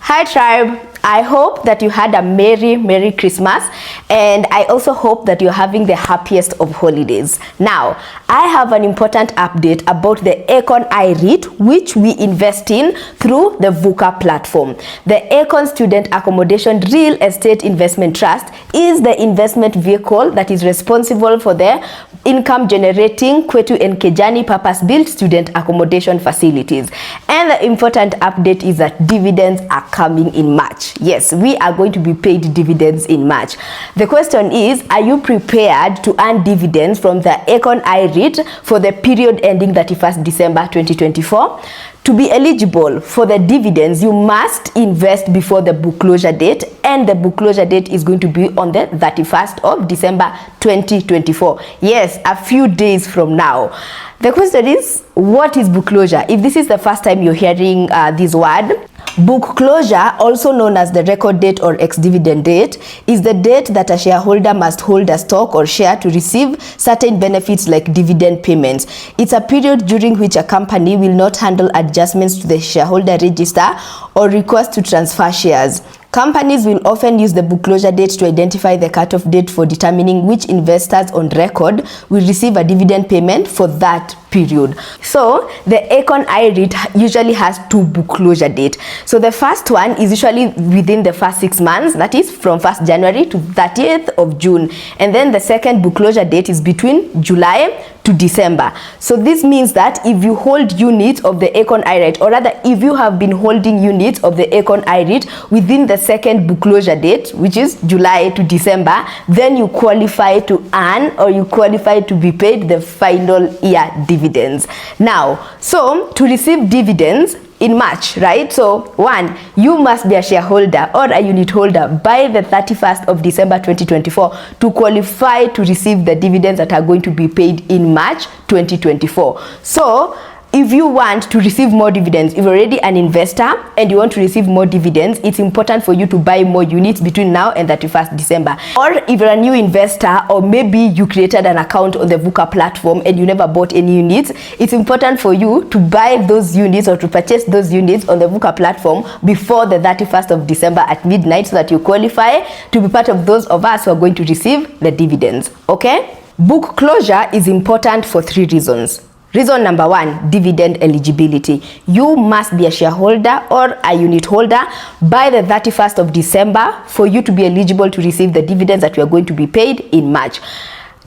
Hi tribe, I hope that you had a merry Christmas, and I also hope that you're having the happiest of holidays. Now, I have an important update about the Acorn I-Reit, which we invest in through the Vuka platform. The Acorn Student Accommodation Real Estate Investment Trust is the investment vehicle that is responsible for the income generating Qwetu and Qejani purpose-built student accommodation facilities. And the important update is that dividends are coming in March. Yes, we are going to be paid dividends in March. The question is, are you prepared to earn dividends from the Acorn I-Reit for the period ending 31st December 2024? To be eligible for the dividends, you must invest before the book closure date, and the book closure date is going to be on the 31st of December 2024. Yes, a few days from now. The question is, what is book closure? If this is the first time you're hearing this word, book closure, also known as the record date or ex-dividend date, is the date that a shareholder must hold a stock or share to receive certain benefits like dividend payments. It's a period during which a company will not handle adjustments to the shareholder register or request to transfer shares. Companies will often use the book closure date to identify the cutoff date for determining which investors on record will receive a dividend payment for that period. So the Acorn I-Reit usually has two book closure dates. So the first one is usually within the first 6 months, that is from 1st January to 30th of June. And then the second book closure date is between July to December. So this means that if you hold units of the Acorn I-Reit, or rather if you have been holding units of the Acorn I-Reit within the second book closure date, which is July to December, then you qualify to earn, or you qualify to be paid the final year dividends. Now, so to receive dividends in March, right? So one, you must be a shareholder or a unit holder by the 31st of December 2024 to qualify to receive the dividends that are going to be paid in March 2024. So if you want to receive more dividends, if you're already an investor and you want to receive more dividends, it's important for you to buy more units between now and 31st December. Or if you're a new investor, or maybe you created an account on the Vuka platform and you never bought any units, it's important for you to buy those units or to purchase those units on the Vuka platform before the 31st of December at midnight, so that you qualify to be part of those of us who are going to receive the dividends. Okay? Book closure is important for 3 reasons. Reason number 1, dividend eligibility. You must be a shareholder or a unit holder by the 31st of December for you to be eligible to receive the dividends that you are going to be paid in March.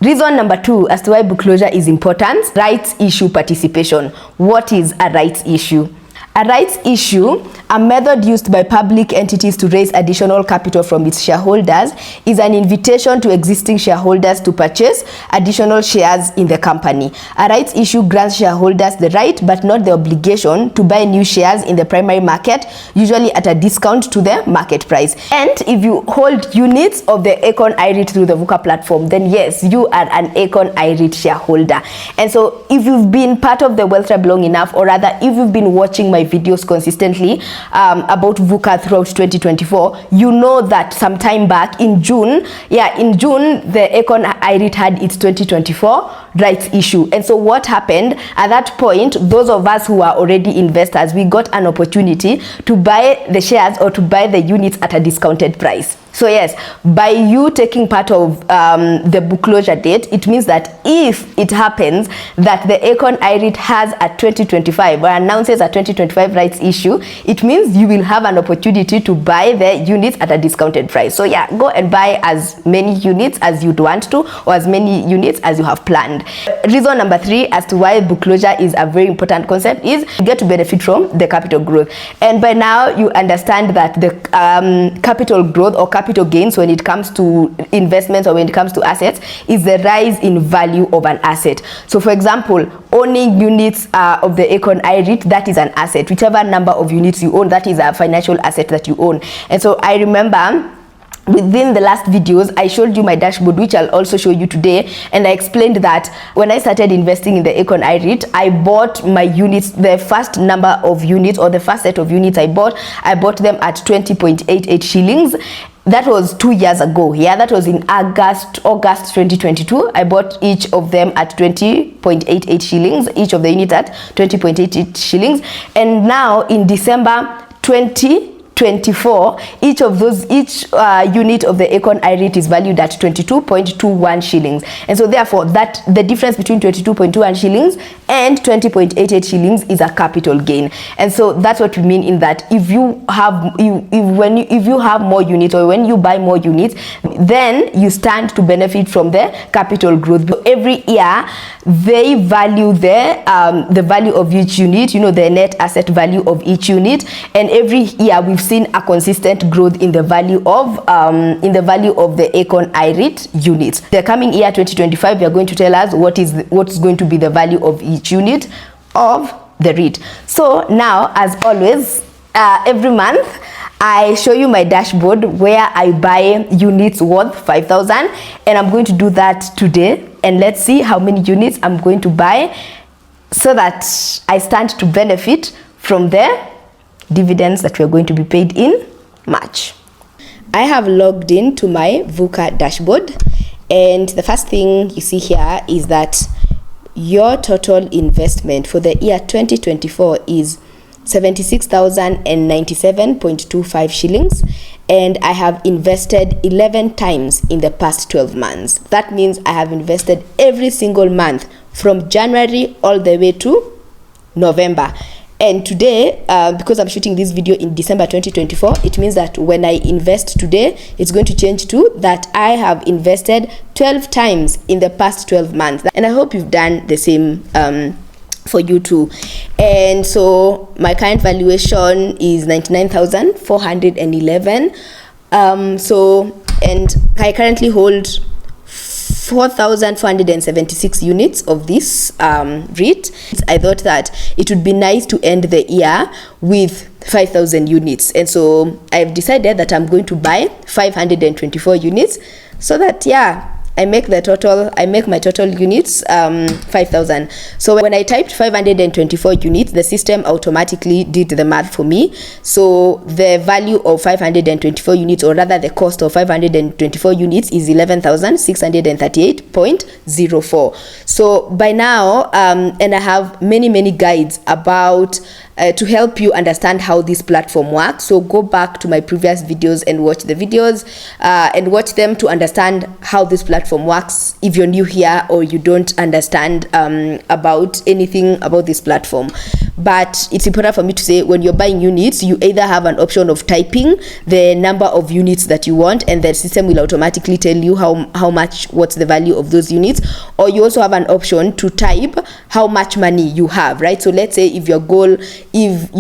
Reason number 2 as to why book closure is important, rights issue participation. What is a rights issue? A rights issue, a method used by public entities to raise additional capital from its shareholders, is an invitation to existing shareholders to purchase additional shares in the company. A rights issue grants shareholders the right but not the obligation to buy new shares in the primary market, usually at a discount to the market price. And if you hold units of the Acorn I-Reit through the Vuka platform, then yes, you are an Acorn I-Reit shareholder. And so if you've been part of the Wealth Tribe long enough, or rather if you've been watching my videos consistently about Vuka throughout 2024, you know that sometime back in June, the Acorn I-Reit had its 2024 rights issue. And so what happened at that point, those of us who are already investors, we got an opportunity to buy the shares or to buy the units at a discounted price. So yes, by you taking part of the book closure date, it means that if it happens that the Acorn I-Reit has a 2025 or announces a 2025 rights issue, it means you will have an opportunity to buy the units at a discounted price. So yeah, go and buy as many units as you'd want to, or as many units as you have planned. Reason number 3 as to why book closure is a very important concept is you get to benefit from the capital growth. And by now you understand that the capital growth or capital gains when it comes to investments or when it comes to assets is the rise in value of an asset. So for example, owning units of the Acorn I-Reit, that is an asset. Whichever number of units you own, that is a financial asset that you own. And so I remember within the last videos, I showed you my dashboard, which I'll also show you today, and I explained that when I started investing in the Acorn I-Reit, I bought my units, the first number of units or the first set of units I bought them at 20.88 shillings. That was 2 years ago. Yeah, that was in August 2022. I bought each of them at 20.88 shillings, each of the units at 20.88 shillings. And now in December 20 2024, each unit of the Acorn I-Reit is valued at 22.21 shillings. And so therefore that the difference between 22.21 shillings and 20.88 shillings is a capital gain. And so that's what we mean in that if you have more units, or when you buy more units, then you stand to benefit from the capital growth. Every year they value the value of each unit, you know, the net asset value of each unit, and every year we've seen a consistent growth in the value of the Acorn I-Reit units. The coming year 2025, we are going to tell us what's going to be the value of each unit of the REIT. So now, as always, every month I show you my dashboard where I buy units worth 5,000, and I'm going to do that today. And let's see how many units I'm going to buy so that I stand to benefit from the dividends that we're going to be paid in March. I have logged in to my Vuka dashboard, and the first thing you see here is that your total investment for the year 2024 is 76,097.25 shillings, and I have invested 11 times in the past 12 months. That means I have invested every single month from January all the way to November. And today, because I'm shooting this video in December 2024, it means that when I invest today, it's going to change to that I have invested 12 times in the past 12 months. And I hope you've done the same for you too. And so my current valuation is 99,411. And I currently hold 4,476 units of this REIT. I thought that it would be nice to end the year with 5,000 units, and so I've decided that I'm going to buy 524 units, so that I make my total units 5,000. So when I typed 524 units, the system automatically did the math for me. So the value of 524 units, or rather the cost of 524 units, is 11,638.04. So by now, and I have many guides about to help you understand how this platform works. So go back to my previous videos and watch the videos and watch them to understand how this platform works if you're new here or you don't understand about anything about this platform. But it's important for me to say, when you're buying units, you either have an option of typing the number of units that you want, and the system will automatically tell you what's the value of those units, or you also have an option to type how much money you have, right? So let's say if you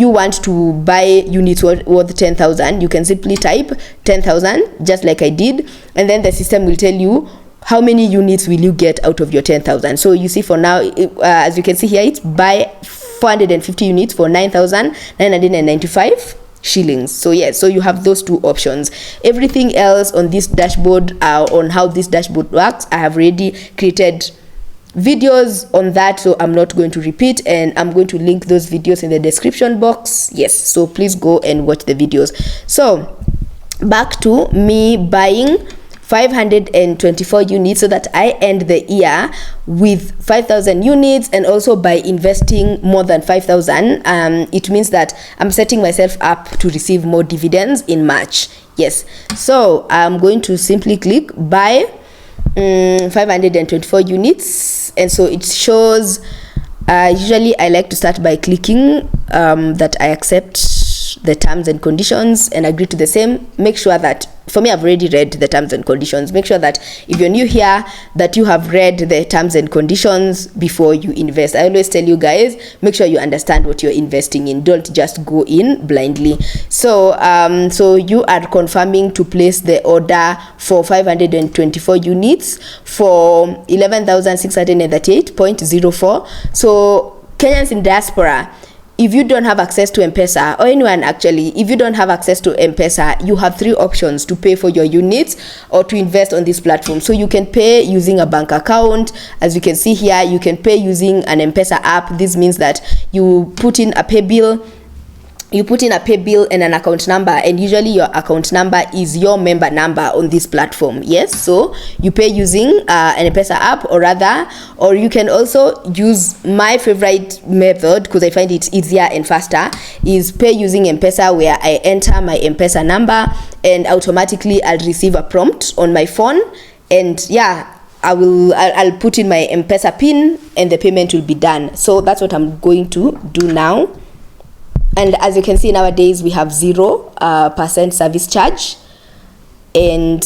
want to buy units worth 10,000, you can simply type 10,000, just like I did, and then the system will tell you how many units will you get out of your 10,000. So you see, for now, as you can see here, it's buy 450 units for 9,995 shillings. So so you have those two options. Everything else on this dashboard, on how this dashboard works, I have already created videos on that, so I'm not going to repeat, and I'm going to link those videos in the description box. So please go and watch the videos. So back to me buying 524 units so that I end the year with 5,000 units, and also by investing more than 5,000, it means that I'm setting myself up to receive more dividends in March. So I'm going to simply click buy 524 units, and so it shows, usually I like to start by clicking that I accept the terms and conditions and agree to the same. Make sure that, for me, I've already read the terms and conditions. Make sure that if you're new here, that you have read the terms and conditions before you invest. I always tell you guys, make sure you understand what you're investing in. Don't just go in blindly. So so you are confirming to place the order for 524 units for 11,638.04. So Kenyans in diaspora, if you don't have access to M-Pesa, or anyone actually, if you don't have access to M-Pesa, you have three options to pay for your units or to invest on this platform. So you can pay using a bank account. As you can see here, you can pay using an M-Pesa app. This means that you put in a pay bill you put in a pay bill and an account number, and usually your account number is your member number on this platform. Yes, so you pay using an M-Pesa app, or you can also use my favorite method, because I find it easier and faster, is pay using M-Pesa, where I enter my M-Pesa number and automatically I'll receive a prompt on my phone, and yeah, I'll put in my M-Pesa pin and the payment will be done. So that's what I'm going to do now. And as you can see, nowadays we have 0% service charge, and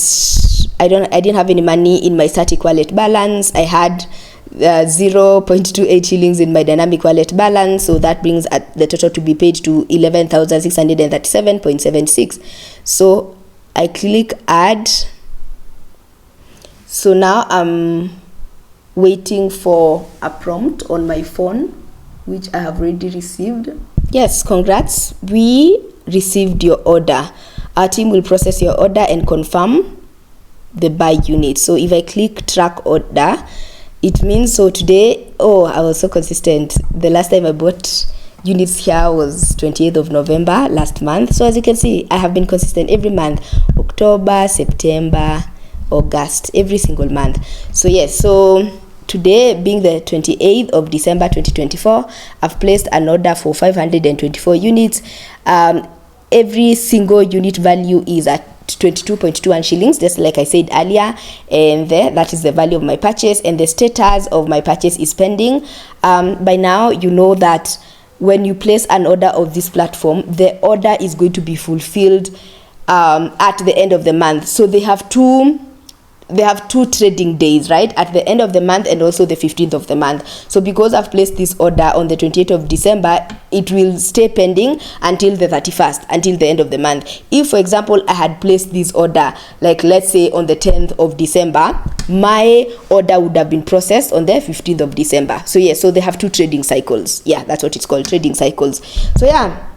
I didn't have any money in my static wallet balance. I had 0.28 shillings in my dynamic wallet balance, so that brings the total to be paid to 11,637.76. So I click add. So now I'm waiting for a prompt on my phone, which I have already received. Yes, congrats, we received your order. Our team will process your order and confirm the buy unit. So if I click track order, it means, so today, oh, I was so consistent. The last time I bought units here was 28th of November last month. So as you can see, I have been consistent every month, October, September, August, every single month. So yes, so today being the 28th of December 2024, I've placed an order for 524 units. Every single unit value is at 22.21 shillings, just like I said earlier, and that is the value of my purchase, and the status of my purchase is pending. By now you know that when you place an order of this platform, the order is going to be fulfilled at the end of the month. So they have two trading days, right, at the end of the month and also the 15th of the month. So because I've placed this order on the 28th of December, it will stay pending until the 31st, until the end of the month. If, for example, I had placed this order, like let's say on the 10th of December, my order would have been processed on the 15th of December. So yeah, so they have two trading cycles. Yeah, that's what it's called, trading cycles. So yeah,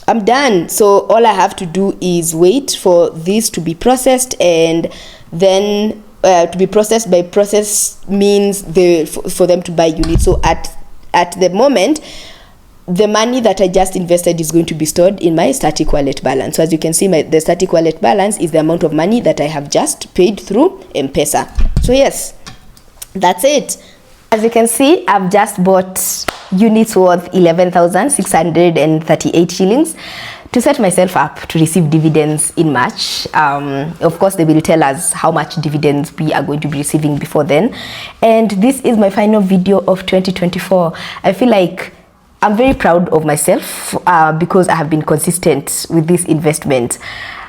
I'm done. So all I have to do is wait for this to be processed, and then to be processed, by process means for them to buy units. So at the moment, the money that I just invested is going to be stored in my static wallet balance. So as you can see, the static wallet balance is the amount of money that I have just paid through M-Pesa. So yes, that's it. As you can see, I've just bought units worth 11,638 shillings to set myself up to receive dividends in March. Of course, they will tell us how much dividends we are going to be receiving before then. And this is my final video of 2024. I feel like I'm very proud of myself because I have been consistent with this investment.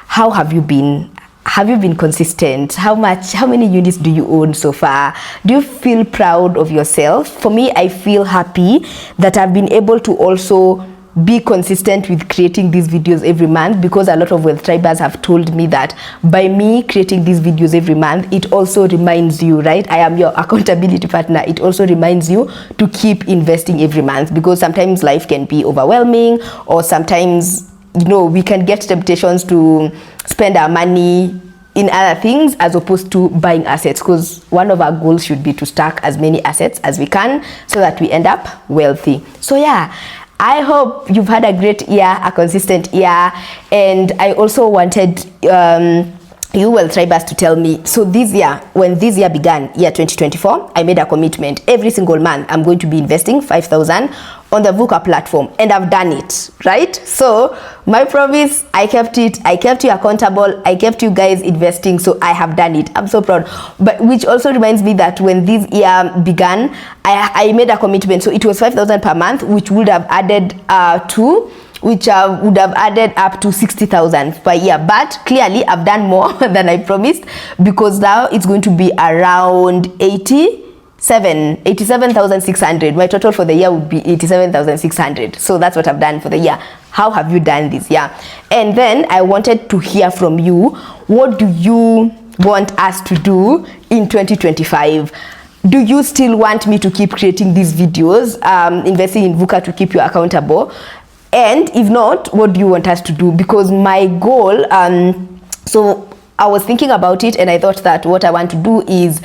How have you been? Have you been consistent? How many units do you own so far? Do you feel proud of yourself? For me, I feel happy that I've been able to also be consistent with creating these videos every month, because a lot of Wealth Tribers have told me that by me creating these videos every month, it also reminds you, right? I am your accountability partner. It also reminds you to keep investing every month, because sometimes life can be overwhelming, or sometimes, you know, we can get temptations to spend our money in other things as opposed to buying assets, because one of our goals should be to stack as many assets as we can so that we end up wealthy. So yeah, I hope you've had a great year, a consistent year, and I also wanted you Wealth Tribers to tell me, so this year, when this year began, year 2024, I made a commitment. Every single month, I'm going to be investing 5,000 on the Vuka platform, and I've done it, right? So my promise, I kept it. I kept you accountable. I kept you guys investing, so I have done it. I'm so proud. But which also reminds me that when this year began, I made a commitment. So it was 5,000 per month, which would have added would have added up to 60,000 per year. But clearly, I've done more than I promised, because now it's going to be around 87,600. My total for the year would be 87,600. So that's what I've done for the year. How have you done this year? And then I wanted to hear from you. What do you want us to do in 2025? Do you still want me to keep creating these videos, investing in Vuka to keep you accountable? And if not, what do you want us to do? Because my goal, so I was thinking about it, and I thought that what I want to do is,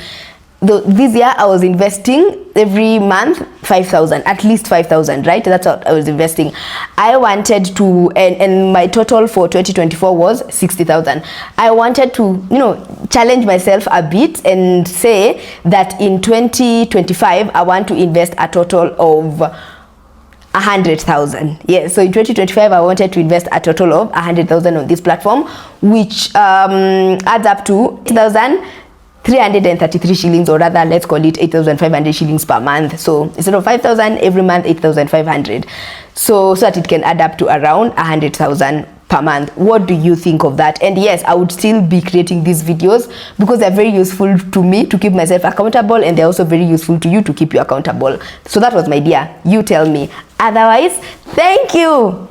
this year I was investing every month 5,000, at least 5,000, right? That's what I was investing. I wanted to, and my total for 2024 was 60,000. I wanted to, you know, challenge myself a bit and say that in 2025 I want to invest a total of 100,000. Yes, so in 2025 I wanted to invest a total of 100,000 on this platform, which adds up to 8,333 shillings, or rather let's call it 8,500 shillings per month. So instead of 5,000 every month, 8,500, so that it can add up to around 100,000 per month. What do you think of that? And yes, I would still be creating these videos because they're very useful to me to keep myself accountable, and they're also very useful to you to keep you accountable. So that was my idea. You tell me. Otherwise, thank you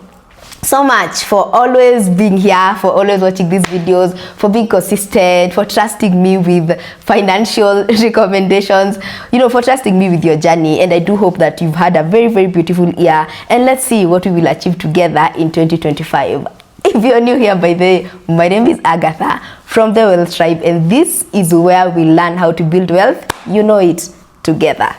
so much for always being here, for always watching these videos, for being consistent, for trusting me with financial recommendations, you know, for trusting me with your journey. And I do hope that you've had a very, very beautiful year, and let's see what we will achieve together in 2025. If you're new here, by the way, my name is Agatha from the Wealth Tribe, and this is where we learn how to build wealth, you know it, together.